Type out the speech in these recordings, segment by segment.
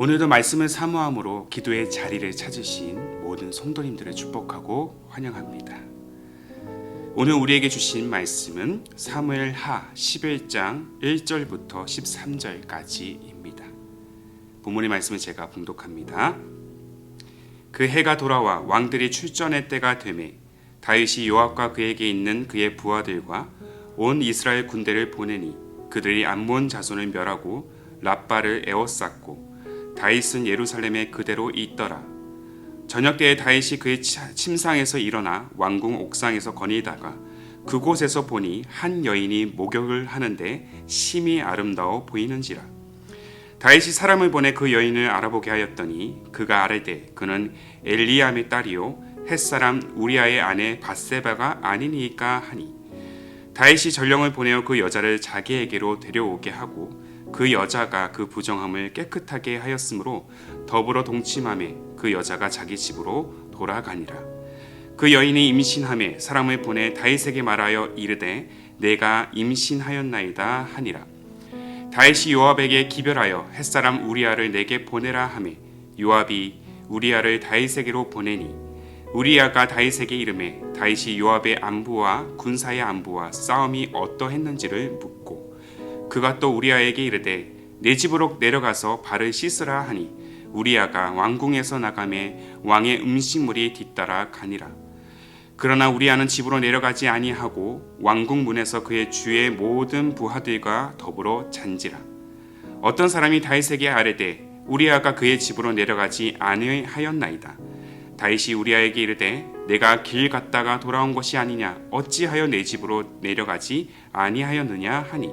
오늘도 말씀을 사모함으로 기도의 자리를 찾으신 모든 성도님들을 축복하고 환영합니다. 오늘 우리에게 주신 말씀은 사무엘하 11장 1절부터 13절까지입니다. 본문의 말씀을 제가 봉독합니다. 그 해가 돌아와 왕들이 출전의 때가 되매 다윗이 요압과 그에게 있는 그의 부하들과 온 이스라엘 군대를 보내니 그들이 암몬 자손을 멸하고 랍바를 에워쌌고 다윗은 예루살렘에 그대로 있더라. 저녁 때에 다윗이 그의 침상에서 일어나 왕궁 옥상에서 거니다가 그곳에서 보니 한 여인이 목욕을 하는데 심히 아름다워 보이는지라. 다윗이 사람을 보내 그 여인을 알아보게 하였더니 그가 아뢰되 그는 엘리암의 딸이요 햇사람 우리아의 아내 밧세바가 아니니까 하니, 다윗이 전령을 보내어 그 여자를 자기에게로 데려오게 하고 그 여자가 그 부정함을 깨끗하게 하였으므로 더불어 동침하매 그 여자가 자기 집으로 돌아가니라. 그 여인이 임신하매 사람을 보내 다윗에게 말하여 이르되 내가 임신하였나이다 하니라. 다윗이 요압에게 기별하여 햇사람 우리아를 내게 보내라 하매 요압이 우리아를 다윗에게로 보내니 우리아가 다윗에게 이르매 다윗이 요압의 안부와 군사의 안부와 싸움이 어떠했는지를 묻고 그가 또 우리아에게 이르되 내 집으로 내려가서 발을 씻으라 하니 우리아가 왕궁에서 나가매 왕의 음식물이 뒤따라 가니라. 그러나 우리아는 집으로 내려가지 아니하고 왕궁 문에서 그의 주의 모든 부하들과 더불어 잔지라. 어떤 사람이 다윗에게 아뢰되 우리아가 그의 집으로 내려가지 아니하였나이다. 다윗이 우리아에게 이르되 내가 길 갔다가 돌아온 것이 아니냐 어찌하여 내 집으로 내려가지 아니하였느냐 하니,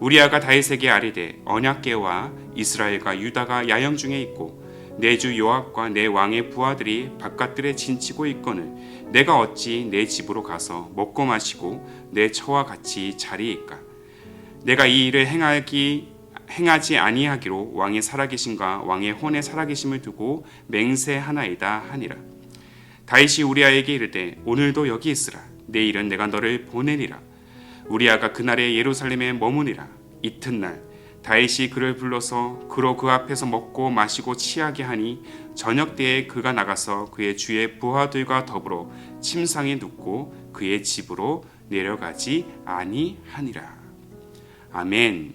우리아가 다윗에게 아뢰되 언약궤와 이스라엘과 유다가 야영 중에 있고 내 주 요압과 내 왕의 부하들이 바깥들에 진치고 있거늘 내가 어찌 내 집으로 가서 먹고 마시고 내 처와 같이 자리이까. 내가 이 일을 행하지 아니하기로 왕의 살아계심과 왕의 혼의 살아계심을 두고 맹세하나이다 하니라. 다윗이 우리아에게 이르되 오늘도 여기 있으라. 내일은 내가 너를 보내리라. 우리아가 그날에 예루살렘에 머무니라. 이튿날 다윗이 그를 불러서 그로 그 앞에서 먹고 마시고 취하게 하니 저녁 때에 그가 나가서 그의 주의 부하들과 더불어 침상에 눕고 그의 집으로 내려가지 아니하니라. 아멘.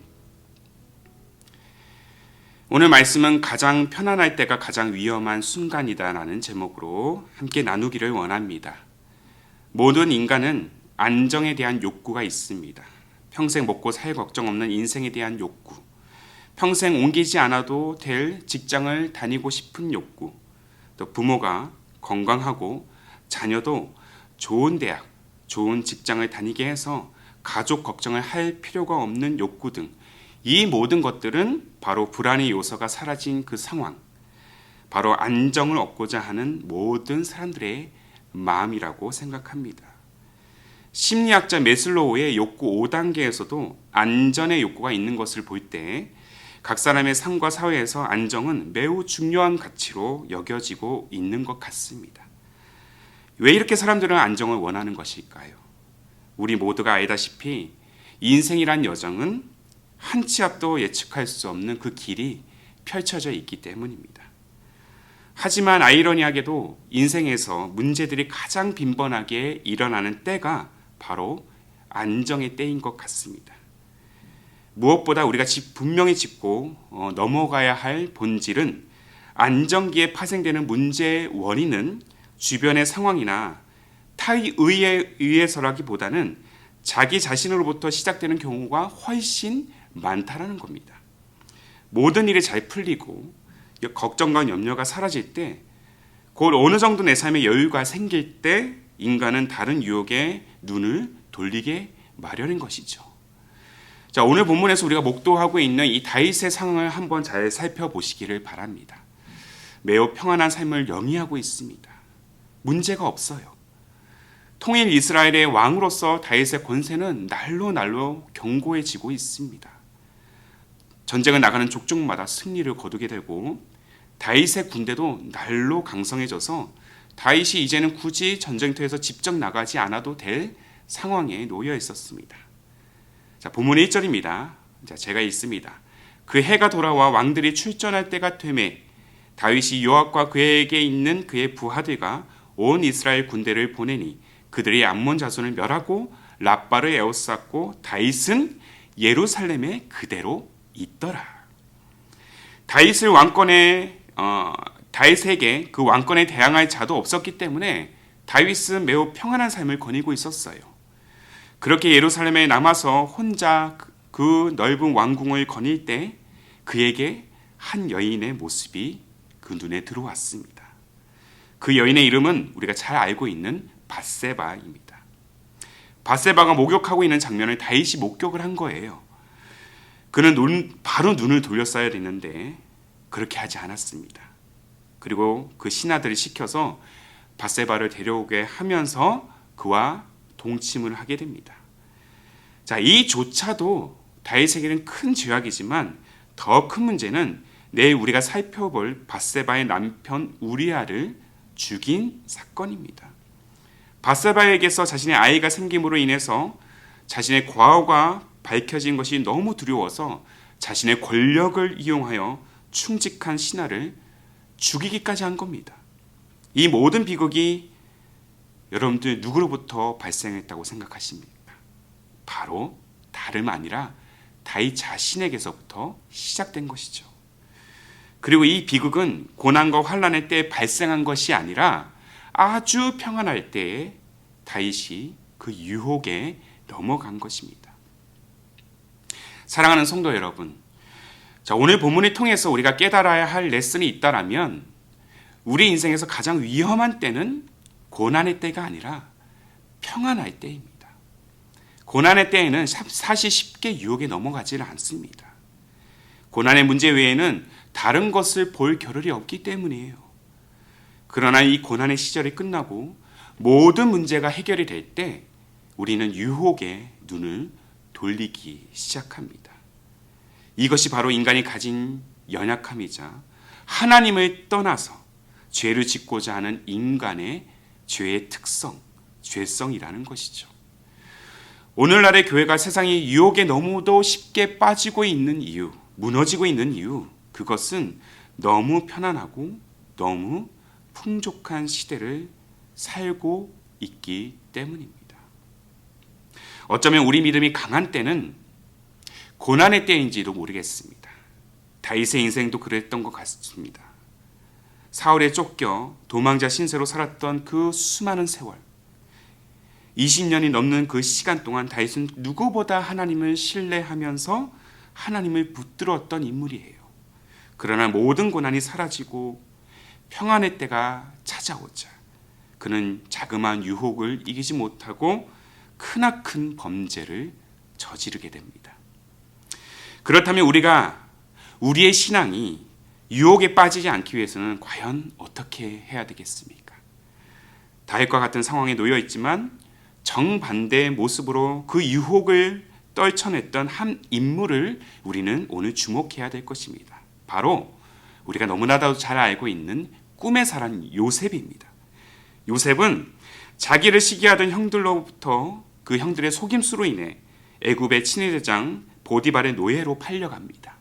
오늘 말씀은 가장 편안할 때가 가장 위험한 순간이다라는 제목으로 함께 나누기를 원합니다. 모든 인간은 안정에 대한 욕구가 있습니다. 평생 먹고 살 걱정 없는 인생에 대한 욕구, 평생 옮기지 않아도 될 직장을 다니고 싶은 욕구, 또 부모가 건강하고 자녀도 좋은 대학, 좋은 직장을 다니게 해서 가족 걱정을 할 필요가 없는 욕구 등, 이 모든 것들은 바로 불안의 요소가 사라진 그 상황, 바로 안정을 얻고자 하는 모든 사람들의 마음이라고 생각합니다. 심리학자 메슬로우의 욕구 5단계에서도 안전의 욕구가 있는 것을 볼 때 각 사람의 삶과 사회에서 안정은 매우 중요한 가치로 여겨지고 있는 것 같습니다. 왜 이렇게 사람들은 안정을 원하는 것일까요? 우리 모두가 알다시피 인생이란 여정은 한 치 앞도 예측할 수 없는 그 길이 펼쳐져 있기 때문입니다. 하지만 아이러니하게도 인생에서 문제들이 가장 빈번하게 일어나는 때가 바로 안정의 때인 것 같습니다. 무엇보다 우리가 분명히 짚고 넘어가야 할 본질은 안정기에 파생되는 문제의 원인은 주변의 상황이나 타의 의해서라기보다는 자기 자신으로부터 시작되는 경우가 훨씬 많다라는 겁니다. 모든 일이 잘 풀리고 걱정과 염려가 사라질 때, 곧 어느 정도 내 삶에 여유가 생길 때 인간은 다른 유혹에 눈을 돌리게 마련인 것이죠. 자, 오늘 본문에서 우리가 목도하고 있는 이 다윗의 상황을 한번 잘 살펴보시기를 바랍니다. 매우 평안한 삶을 영위하고 있습니다. 문제가 없어요. 통일 이스라엘의 왕으로서 다윗의 권세는 날로 견고해지고 있습니다. 전쟁을 나가는 족족마다 승리를 거두게 되고 다윗의 군대도 날로 강성해져서 다윗이 이제는 굳이 전쟁터에서 직접 나가지 않아도 될 상황에 놓여 있었습니다. 자, 본문의 1절입니다. 자, 제가 읽습니다. 그 해가 돌아와 왕들이 출전할 때가 되매 다윗이 요압과 그에게 있는 그의 부하들과 온 이스라엘 군대를 보내니 그들이 암몬 자손을 멸하고 랍바를 에워쌌고 다윗은 예루살렘에 그대로 있더라. 다윗에게 그 왕권에 대항할 자도 없었기 때문에 다윗은 매우 평안한 삶을 거니고 있었어요. 그렇게 예루살렘에 남아서 혼자 그 넓은 왕궁을 거닐 때 그에게 한 여인의 모습이 그 눈에 들어왔습니다. 그 여인의 이름은 우리가 잘 알고 있는 밧세바입니다. 밧세바가 목욕하고 있는 장면을 다윗이 목격을 한 거예요. 그는 바로 눈을 돌렸어야 되는데 그렇게 하지 않았습니다. 그리고 그 신하들을 시켜서 밧세바를 데려오게 하면서 그와 동침을 하게 됩니다. 자, 이조차도 다윗에게는 큰 죄악이지만 더 큰 문제는 내일 우리가 살펴볼 밧세바의 남편 우리아를 죽인 사건입니다. 밧세바에게서 자신의 아이가 생김으로 인해서 자신의 과거가 밝혀진 것이 너무 두려워서 자신의 권력을 이용하여 충직한 신하를 죽이기까지 한 겁니다. 이 모든 비극이 여러분들 누구로부터 발생했다고 생각하십니까? 바로 다름 아니라 다윗 자신에게서부터 시작된 것이죠. 그리고 이 비극은 고난과 환난의 때에 발생한 것이 아니라 아주 평안할 때에 다윗이 그 유혹에 넘어간 것입니다. 사랑하는 성도 여러분, 자, 오늘 본문을 통해서 우리가 깨달아야 할 레슨이 있다라면 우리 인생에서 가장 위험한 때는 고난의 때가 아니라 평안할 때입니다. 고난의 때에는 사실 쉽게 유혹에 넘어가지는 않습니다. 고난의 문제 외에는 다른 것을 볼 겨를이 없기 때문이에요. 그러나 이 고난의 시절이 끝나고 모든 문제가 해결이 될 때 우리는 유혹에 눈을 돌리기 시작합니다. 이것이 바로 인간이 가진 연약함이자 하나님을 떠나서 죄를 짓고자 하는 인간의 죄의 특성, 죄성이라는 것이죠. 오늘날의 교회가 세상의 유혹에 너무도 쉽게 빠지고 있는 이유, 무너지고 있는 이유, 그것은 너무 편안하고 너무 풍족한 시대를 살고 있기 때문입니다. 어쩌면 우리 믿음이 강한 때는 고난의 때인지도 모르겠습니다. 다윗의 인생도 그랬던 것 같습니다. 사울에 쫓겨 도망자 신세로 살았던 그 수많은 세월, 20년이 넘는 그 시간 동안 다윗은 누구보다 하나님을 신뢰하면서 하나님을 붙들었던 인물이에요. 그러나 모든 고난이 사라지고 평안의 때가 찾아오자 그는 자그마한 유혹을 이기지 못하고 크나큰 범죄를 저지르게 됩니다. 그렇다면 우리의 신앙이 유혹에 빠지지 않기 위해서는 과연 어떻게 해야 되겠습니까? 다윗과 같은 상황에 놓여 있지만 정반대의 모습으로 그 유혹을 떨쳐냈던 한 인물을 우리는 오늘 주목해야 될 것입니다. 바로 우리가 너무나도 잘 알고 있는 꿈의 사람 요셉입니다. 요셉은 자기를 시기하던 형들로부터 그 형들의 속임수로 인해 애굽의 친위대장 보디발의 노예로 팔려갑니다.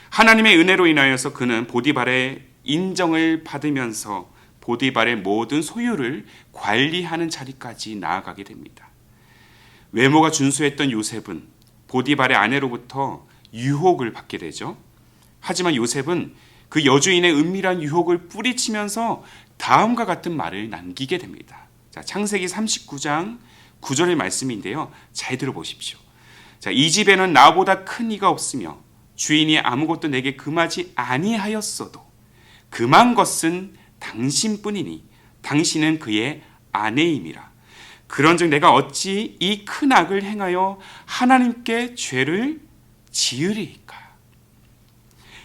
하나님의 은혜로 인하여서 그는 보디발의 인정을 받으면서 보디발의 모든 소유를 관리하는 자리까지 나아가게 됩니다. 외모가 준수했던 요셉은 보디발의 아내로부터 유혹을 받게 되죠. 하지만 요셉은 그 여주인의 은밀한 유혹을 뿌리치면서 다음과 같은 말을 남기게 됩니다. 자, 창세기 39장 9절의 말씀인데요. 잘 들어보십시오. 자, 이 집에는 나보다 큰 이가 없으며 주인이 아무것도 내게 금하지 아니하였어도 금한 것은 당신뿐이니 당신은 그의 아내임이라. 그런즉 내가 어찌 이 큰 악을 행하여 하나님께 죄를 지으리이까?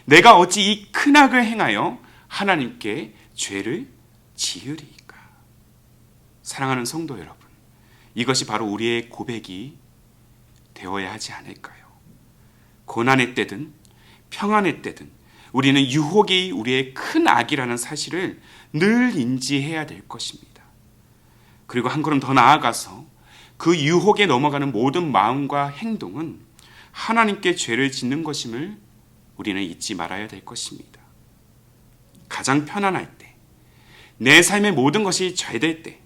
내가 어찌 이 큰 악을 행하여 하나님께 죄를 지으리이까? 사랑하는 성도 여러분, 이것이 바로 우리의 고백이 되어야 하지 않을까요? 고난의 때든 평안의 때든 우리는 유혹이 우리의 큰 악이라는 사실을 늘 인지해야 될 것입니다. 그리고 한 걸음 더 나아가서 그 유혹에 넘어가는 모든 마음과 행동은 하나님께 죄를 짓는 것임을 우리는 잊지 말아야 될 것입니다. 가장 편안할 때, 내 삶의 모든 것이 잘 될 때,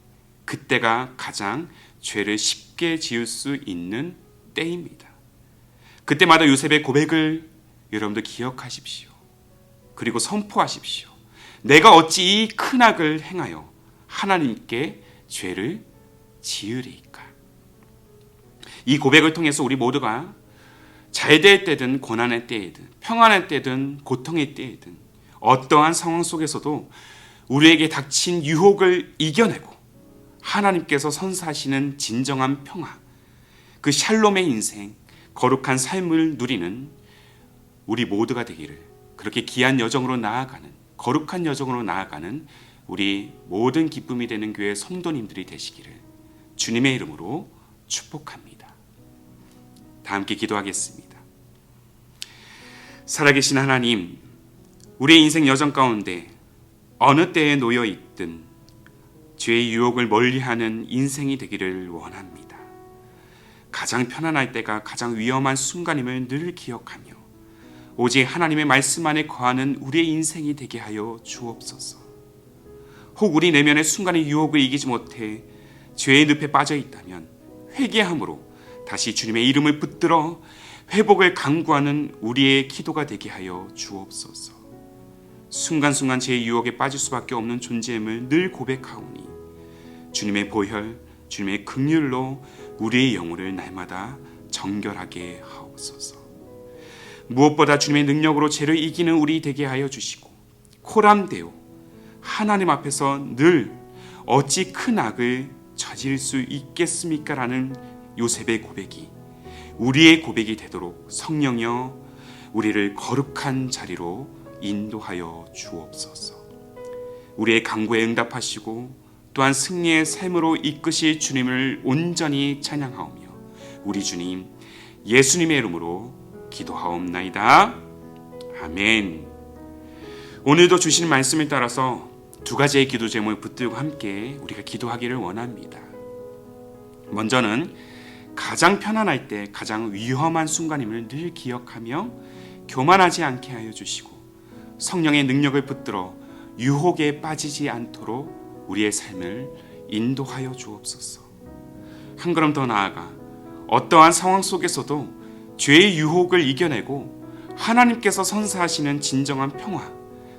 그때가 가장 죄를 쉽게 지을 수 있는 때입니다. 그때마다 요셉의 고백을 여러분들 기억하십시오. 그리고 선포하십시오. 내가 어찌 이 큰 악을 행하여 하나님께 죄를 지으리이까. 이 고백을 통해서 우리 모두가 잘 될 때든 고난의 때이든 평안의 때든 고통의 때이든 어떠한 상황 속에서도 우리에게 닥친 유혹을 이겨내고 하나님께서 선사하시는 진정한 평화, 그 샬롬의 인생, 거룩한 삶을 누리는 우리 모두가 되기를, 그렇게 귀한 여정으로 나아가는, 거룩한 여정으로 나아가는 우리 모든 기쁨이 되는 교회 성도님들이 되시기를 주님의 이름으로 축복합니다. 다 함께 기도하겠습니다. 살아계신 하나님, 우리의 인생 여정 가운데 어느 때에 놓여 있든 죄의 유혹을 멀리하는 인생이 되기를 원합니다. 가장 편안할 때가 가장 위험한 순간임을 늘 기억하며 오직 하나님의 말씀 안에 거하는 우리의 인생이 되게 하여 주옵소서. 혹 우리 내면의 순간의 유혹을 이기지 못해 죄의 늪에 빠져 있다면 회개함으로 다시 주님의 이름을 붙들어 회복을 강구하는 우리의 기도가 되게 하여 주옵소서. 순간순간 죄의 유혹에 빠질 수밖에 없는 존재임을 늘 고백하오니 주님의 보혈, 주님의 긍휼로 우리의 영혼을 날마다 정결하게 하옵소서. 무엇보다 주님의 능력으로 죄를 이기는 우리 되게 하여 주시고 코람되어 하나님 앞에서 늘 어찌 큰 악을 저질 수 있겠습니까? 라는 요셉의 고백이 우리의 고백이 되도록 성령여 우리를 거룩한 자리로 인도하여 주옵소서. 우리의 간구에 응답하시고 또한 승리의 삶으로 이끄실 주님을 온전히 찬양하오며 우리 주님 예수님의 이름으로 기도하옵나이다. 아멘. 오늘도 주신 말씀을 따라서 두 가지의 기도 제목을 붙들고 함께 우리가 기도하기를 원합니다. 먼저는 가장 편안할 때 가장 위험한 순간임을 늘 기억하며 교만하지 않게 하여 주시고 성령의 능력을 붙들어 유혹에 빠지지 않도록 우리의 삶을 인도하여 주옵소서. 한 걸음 더 나아가 어떠한 상황 속에서도 죄의 유혹을 이겨내고 하나님께서 선사하시는 진정한 평화,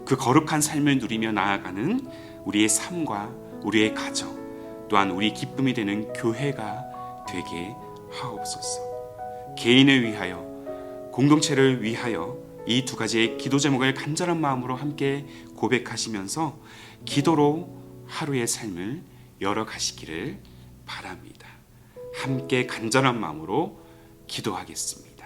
그 거룩한 삶을 누리며 나아가는 우리의 삶과 우리의 가정, 또한 우리 기쁨이 되는 교회가 되게 하옵소서. 개인을 위하여, 공동체를 위하여 이 두 가지의 기도 제목을 간절한 마음으로 함께 고백하시면서 기도로 하루의 삶을 열어가시기를 바랍니다. 함께 간절한 마음으로 기도하겠습니다.